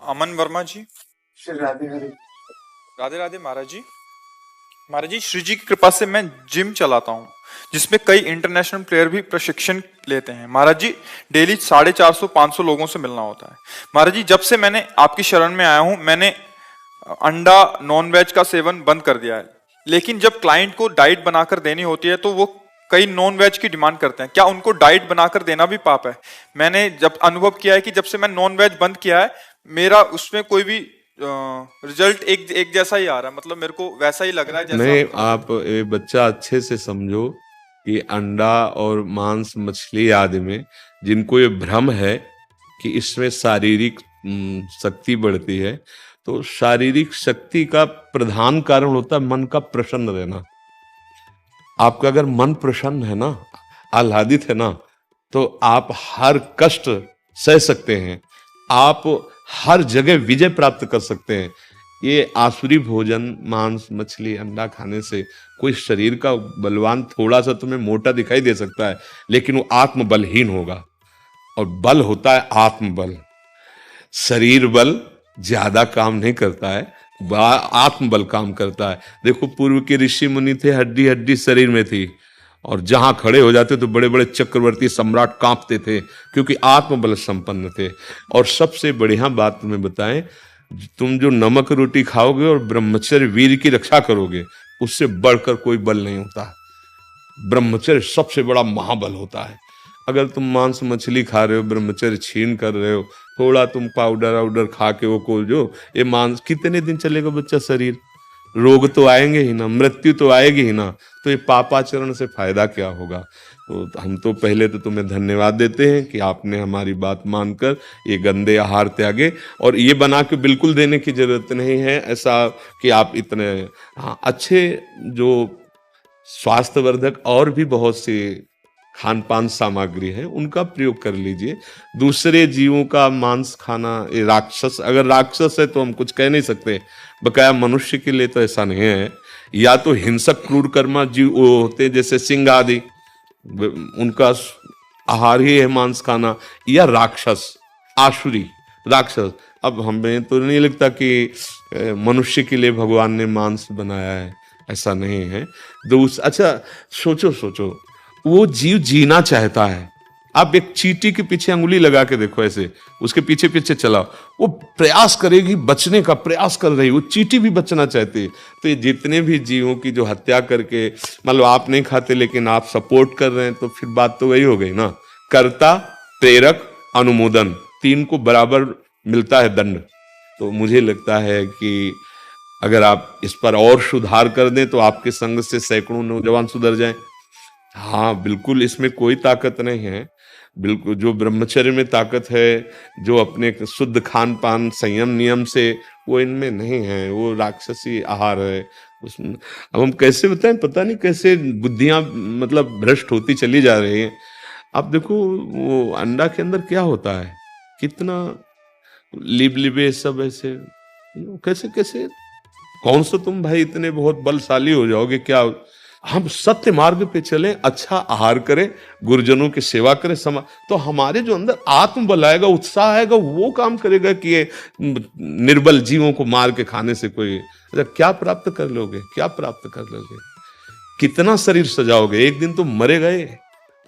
अमन वर्मा जी। श्री राधे हरे। राधे राधे महाराज जी। महाराज जी, श्री जी की कृपा से मैं जिम चलाता हूँ, जिसमें कई इंटरनेशनल प्लेयर भी प्रशिक्षण लेते हैं। महाराज जी, डेली 450-500 लोगों से मिलना होता है। महाराज जी, जब से मैंने आपकी शरण में आया हूँ, मैंने अंडा नॉन वेज का सेवन बंद कर दिया है। लेकिन जब क्लाइंट को डाइट बनाकर देनी होती है तो वो कई नॉन वेज की डिमांड करते हैं। क्या उनको डाइट बनाकर देना भी पाप है? मैंने जब अनुभव किया है कि जब से मैं नॉन वेज बंद किया है, मेरा उसमें कोई भी रिजल्ट एक जैसा ही आ रहा है। मतलब मेरे को वैसा ही लग रहा है जैसा नहीं, आप ये बच्चा अच्छे से समझो कि अंडा और मांस मछली आदि में जिनको ये भ्रम है कि इसमें शारीरिक शक्ति बढ़ती है, तो शारीरिक शक्ति का प्रधान कारण होता है मन का प्रसन्न रहना। आपका अगर मन प्रसन्न है ना, आह्लादित है ना, तो आप हर कष्ट सह सकते हैं, आप हर जगह विजय प्राप्त कर सकते हैं। ये आसुरी भोजन, मांस मछली अंडा खाने से कोई शरीर का बलवान थोड़ा सा तुम्हें मोटा दिखाई दे सकता है, लेकिन वो आत्मबलहीन होगा। और बल होता है आत्मबल। शरीर बल ज्यादा काम नहीं करता है, आत्मबल काम करता है। देखो, पूर्व के ऋषि मुनि थे, हड्डी हड्डी शरीर में थी, और जहां खड़े हो जाते तो बड़े बड़े चक्रवर्ती सम्राट कांपते थे, क्योंकि आत्मबल संपन्न थे। और सबसे बढ़िया बात तुम्हें बताएं, तुम जो नमक रोटी खाओगे और ब्रह्मचर्य वीर की रक्षा करोगे, उससे बढ़कर कोई बल नहीं होता। ब्रह्मचर्य सबसे बड़ा महाबल होता है। अगर तुम मांस मछली खा रहे हो, ब्रह्मचर्य छीन कर रहे हो, थोड़ा तुम पाउडर वाउडर खा के वो को जो ये मांस कितने दिन चलेगा बच्चा शरीर? रोग तो आएंगे ही ना, मृत्यु तो आएगी ही ना, तो ये पापाचरण से फायदा क्या होगा? तो हम तो पहले तो तुम्हें धन्यवाद देते हैं कि आपने हमारी बात मानकर ये गंदे आहार त्यागे। और ये बना के बिल्कुल देने की जरूरत नहीं है ऐसा कि आप इतने, हाँ, अच्छे जो स्वास्थ्यवर्धक और भी बहुत सी खान पान सामग्री है उनका प्रयोग कर लीजिए। दूसरे जीवों का मांस खाना, ये राक्षस, अगर राक्षस है तो हम कुछ कह नहीं सकते, बकाया मनुष्य के लिए तो ऐसा नहीं है। या तो हिंसक क्रूर कर्मा जीव वो होते हैं जैसे सिंह आदि, उनका आहार ही है मांस खाना, या राक्षस आसुरी राक्षस। अब हमें तो नहीं लगता कि मनुष्य के लिए भगवान ने मांस बनाया है, ऐसा नहीं है। अच्छा, सोचो सोचो, वो जीव जीना चाहता है। आप एक चींटी के पीछे अंगुली लगा के देखो, ऐसे उसके पीछे पीछे चलाओ, वो प्रयास करेगी, बचने का प्रयास कर रही, वो चींटी भी बचना चाहती है। तो ये जितने भी जीवों की जो हत्या करके, मतलब आप नहीं खाते लेकिन आप सपोर्ट कर रहे हैं, तो फिर बात तो वही हो गई ना, कर्ता प्रेरक अनुमोदन, तीन को बराबर मिलता है दंड। तो मुझे लगता है कि अगर आप इस पर और सुधार कर दें तो आपके संग से सैकड़ों नौजवान सुधर जाएं। हाँ बिल्कुल, इसमें कोई ताकत नहीं है। बिल्कुल जो ब्रह्मचर्य में ताकत है, जो अपने शुद्ध खान पान संयम नियम से, वो इनमें नहीं है, वो राक्षसी आहार है उसमें। अब हम कैसे बताएं, पता नहीं कैसे बुद्धियां मतलब भ्रष्ट होती चली जा रही हैं। आप देखो वो अंडा के अंदर क्या होता है, कितना लिबलिबे सब ऐसे, कैसे कैसे, कौन सा तुम भाई इतने बहुत बलशाली हो जाओगे क्या? हम सत्य मार्ग पे चले, अच्छा आहार करें, गुरुजनों की सेवा करें, तो हमारे जो अंदर आत्मबल आएगा, उत्साह आएगा, वो काम करेगा कि ये निर्बल जीवों को मार के खाने से कोई क्या प्राप्त कर लोगे? क्या प्राप्त कर लोगे? कितना शरीर सजाओगे? एक दिन तो मरे गए,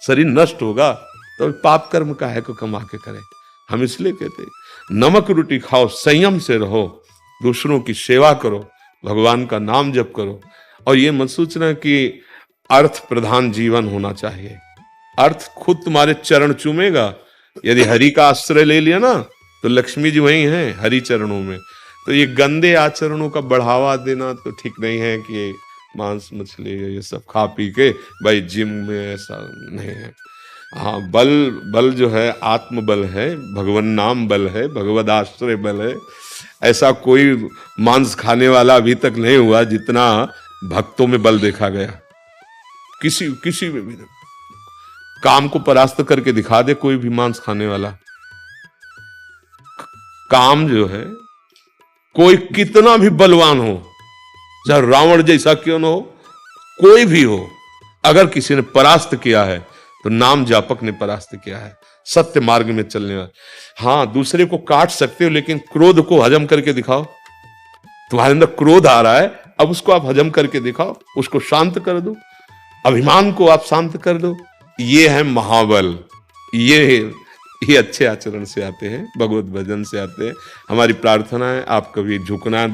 शरीर नष्ट होगा, तो पाप कर्म का है को कमा के करें। हम इसलिए कहते नमक रोटी खाओ, संयम से रहो, दूसरों की सेवा करो, भगवान का नाम जप करो। और ये मत सोचना कि अर्थ प्रधान जीवन होना चाहिए। अर्थ खुद तुम्हारे चरण चूमेगा। यदि हरि का आश्रय ले लिया ना, तो लक्ष्मी जी वही हैं हरि चरणों में। तो ये गंदे आचरणों का बढ़ावा देना तो ठीक नहीं है कि ये मांस मछली ये सब खा पी के भाई जिम में, ऐसा नहीं है। हाँ, बल जो है आत्मबल है, भगवान नाम बल है, भगवद आश्रय बल है। ऐसा कोई मांस खाने वाला अभी तक नहीं हुआ जितना भक्तों में बल देखा गया। किसी में भी काम को परास्त करके दिखा दे कोई भी मांस खाने वाला। काम जो है, कोई कितना भी बलवान हो, चाहे रावण जैसा क्यों न हो, कोई भी हो, अगर किसी ने परास्त किया है तो नाम जापक ने परास्त किया है। सत्य मार्ग में चलने वाले। हाँ, दूसरे को काट सकते हो, लेकिन क्रोध को हजम करके दिखाओ। तुम्हारे अंदर क्रोध आ रहा है, अब उसको आप हजम करके दिखाओ, उसको शांत कर दो, अभिमान को आप शांत कर दो। ये है महाबल। ये अच्छे आचरण से आते हैं, भगवत भजन से आते हैं। हमारी प्रार्थना है आप कभी झुकना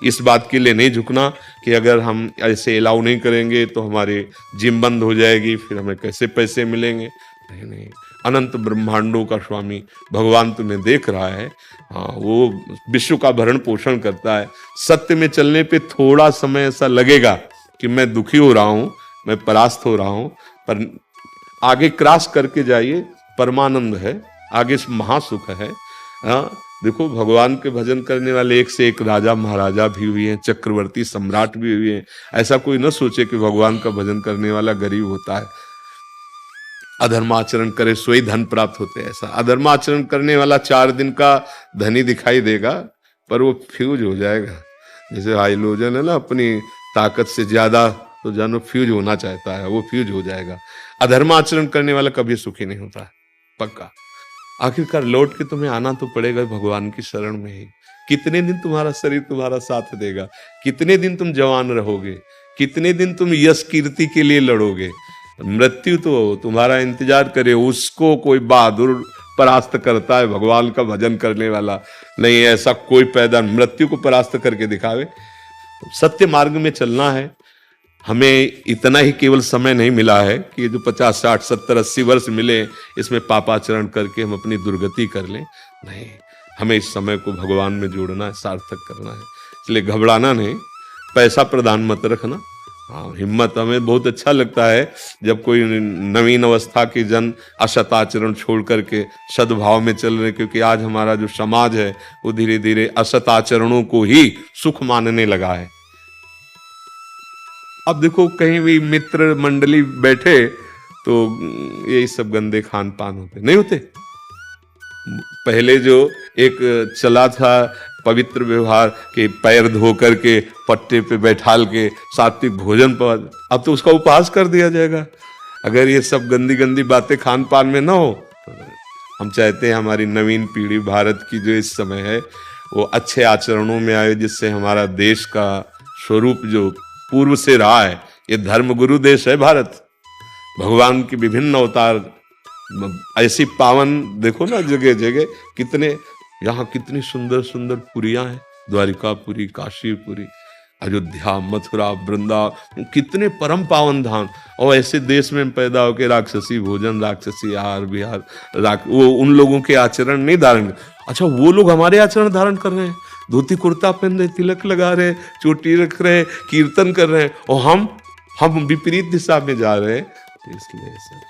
इस बात के लिए नहीं झुकना कि अगर हम ऐसे अलाउ नहीं करेंगे तो हमारी जिम बंद हो जाएगी, फिर हमें कैसे पैसे मिलेंगे। नहीं नहीं, अनंत ब्रह्मांडों का स्वामी भगवान तुम्हें देख रहा है। हाँ, वो विश्व का भरण पोषण करता है। सत्य में चलने पे थोड़ा समय ऐसा लगेगा कि मैं दुखी हो रहा हूं, मैं परास्त हो रहा हूं, पर आगे क्रॉस करके जाइए, परमानंद है, आगे महासुख है। हाँ, देखो भगवान के भजन करने वाले एक से एक राजा महाराजा भी हुए हैं, चक्रवर्ती सम्राट भी हुए हैं। ऐसा कोई न सोचे कि भगवान का भजन करने वाला गरीब होता है। अधर्माचरण करे सोई धन प्राप्त होते, ऐसा अधर्माचरण करने वाला 4 दिन का धनी दिखाई देगा, पर वो फ्यूज हो जाएगा। जैसे हाइड्रोजन है ना, अपनी ताकत से ज्यादा तो जानो फ्यूज होना चाहता है, वो फ्यूज हो जाएगा। अधर्माचरण करने वाला कभी सुखी नहीं होता है, पक्का। आखिरकार लौट के तुम्हें आना तो पड़ेगा भगवान की शरण में ही। कितने दिन तुम्हारा शरीर तुम्हारा साथ देगा, कितने दिन तुम जवान रहोगे, कितने दिन तुम यश कीर्ति के लिए लड़ोगे। मृत्यु तो तुम्हारा इंतजार करे, उसको कोई बहादुर परास्त करता है, भगवान का भजन करने वाला नहीं। ऐसा कोई पैदा मृत्यु को परास्त करके दिखावे। सत्य मार्ग में चलना है। हमें इतना ही केवल समय नहीं मिला है कि जो 50, 60, 70, 80 वर्ष मिले इसमें पापाचरण करके हम अपनी दुर्गति कर लें। नहीं, हमें इस समय को भगवान में जोड़ना है, सार्थक करना है। इसलिए घबराना नहीं, पैसा प्रदान मत रखना। हाँ, हिम्मत। हमें बहुत अच्छा लगता है जब कोई नवीन अवस्था के जन असताचरण छोड़ करके सद्भाव में चल रहे, क्योंकि आज हमारा जो समाज है वो धीरे धीरे असताचरणों को ही सुख मानने लगा है। अब देखो कहीं भी मित्र मंडली बैठे तो यही सब गंदे खान पान होते नहीं होते। पहले जो एक चला था पवित्र व्यवहार के पैर धो करके पट्टे पे बैठाल के सात्विक भोजन पर, अब तो उसका उपहास कर दिया जाएगा अगर ये सब गंदी गंदी बातें खान पान में ना हो। हम चाहते हैं हमारी नवीन पीढ़ी भारत की जो इस समय है वो अच्छे आचरणों में आए, जिससे हमारा देश का स्वरूप जो पूर्व से रहा है, ये धर्म गुरु देश है भारत। भगवान की विभिन्न अवतार ऐसी पावन, देखो ना जगह जगह कितने, यहाँ कितनी सुंदर सुंदर पुरियां हैं, द्वारिकापुरी, काशीपुरी, अयोध्या, मथुरा, वृंदावन, कितने परम पावन धाम। और ऐसे देश में पैदा होकर राक्षसी भोजन, राक्षसी आहार विहार, वो उन लोगों के आचरण नहीं धारण। अच्छा, वो लोग हमारे आचरण धारण कर रहे हैं, धोती कुर्ता पहन रहे, तिलक लगा रहे, चोटी रख रहे, कीर्तन कर रहे हैं, और हम विपरीत दिशा में जा रहे हैं। इसलिए सर